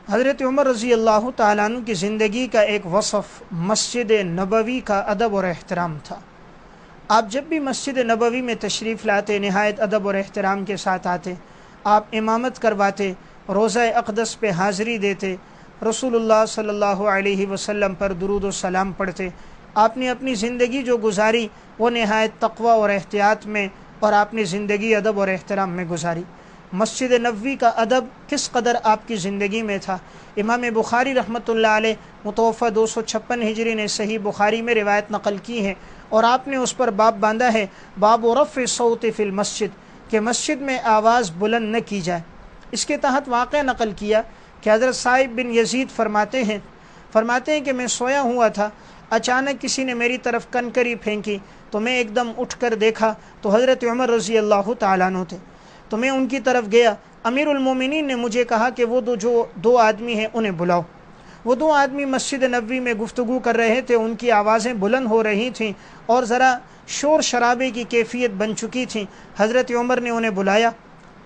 حضرت عمر رضی اللہ تعالیٰ عنہ کی زندگی کا ایک وصف مسجد نبوی کا ادب اور احترام تھا۔ آپ جب بھی مسجد نبوی میں تشریف لاتے نہایت ادب اور احترام کے ساتھ آتے، آپ امامت کرواتے، روضہ اقدس پہ حاضری دیتے، رسول اللہ صلی اللہ علیہ وسلم پر درود و سلام پڑھتے۔ آپ نے اپنی زندگی جو گزاری وہ نہایت تقوی اور احتیاط میں، اور آپ نے زندگی ادب اور احترام میں گزاری۔ مسجد نبوی کا ادب کس قدر آپ کی زندگی میں تھا، امام بخاری رحمۃ اللہ علیہ متوفہ 256 ہجری نے صحیح بخاری میں روایت نقل کی ہے، اور آپ نے اس پر باب باندھا ہے، باب رفع الصوت فی المسجد، کہ مسجد میں آواز بلند نہ کی جائے۔ اس کے تحت واقعہ نقل کیا کہ حضرت صائب بن یزید فرماتے ہیں کہ میں سویا ہوا تھا، اچانک کسی نے میری طرف کنکری پھینکی تو میں ایک دم اٹھ کر دیکھا تو حضرت عمر رضی اللہ تعالیٰ عنہ تھے، تو میں ان کی طرف گیا۔ امیر المومنین نے مجھے کہا کہ وہ جو دو آدمی ہیں انہیں بلاؤ۔ وہ دو آدمی مسجد نبوی میں گفتگو کر رہے تھے، ان کی آوازیں بلند ہو رہی تھیں اور ذرا شور شرابے کی کیفیت بن چکی تھیں۔ حضرت عمر نے انہیں بلایا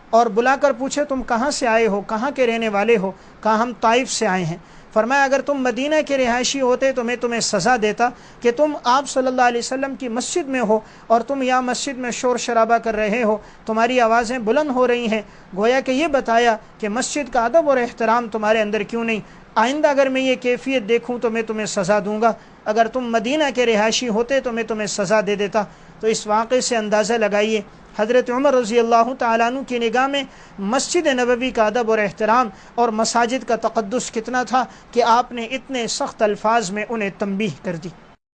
اور بلا کر پوچھے، تم کہاں سے آئے ہو، کہاں کے رہنے والے ہو؟ کہا ہم طائف سے آئے ہیں۔ فرمایا اگر تم مدینہ کے رہائشی ہوتے تو میں تمہیں سزا دیتا کہ تم آپ صلی اللہ علیہ وسلم کی مسجد میں ہو اور تم یہاں مسجد میں شور شرابہ کر رہے ہو، تمہاری آوازیں بلند ہو رہی ہیں۔ گویا کہ یہ بتایا کہ مسجد کا ادب اور احترام تمہارے اندر کیوں نہیں؟ آئندہ اگر میں یہ کیفیت دیکھوں تو میں تمہیں سزا دوں گا، اگر تم مدینہ کے رہائشی ہوتے تو میں تمہیں سزا دے دیتا۔ تو اس واقعے سے اندازہ لگائیے حضرت عمر رضی اللہ تعالیٰ عنہ کی نگاہ میں مسجد نبوی کا ادب اور احترام اور مساجد کا تقدس کتنا تھا کہ آپ نے اتنے سخت الفاظ میں انہیں تنبیہ کر دی۔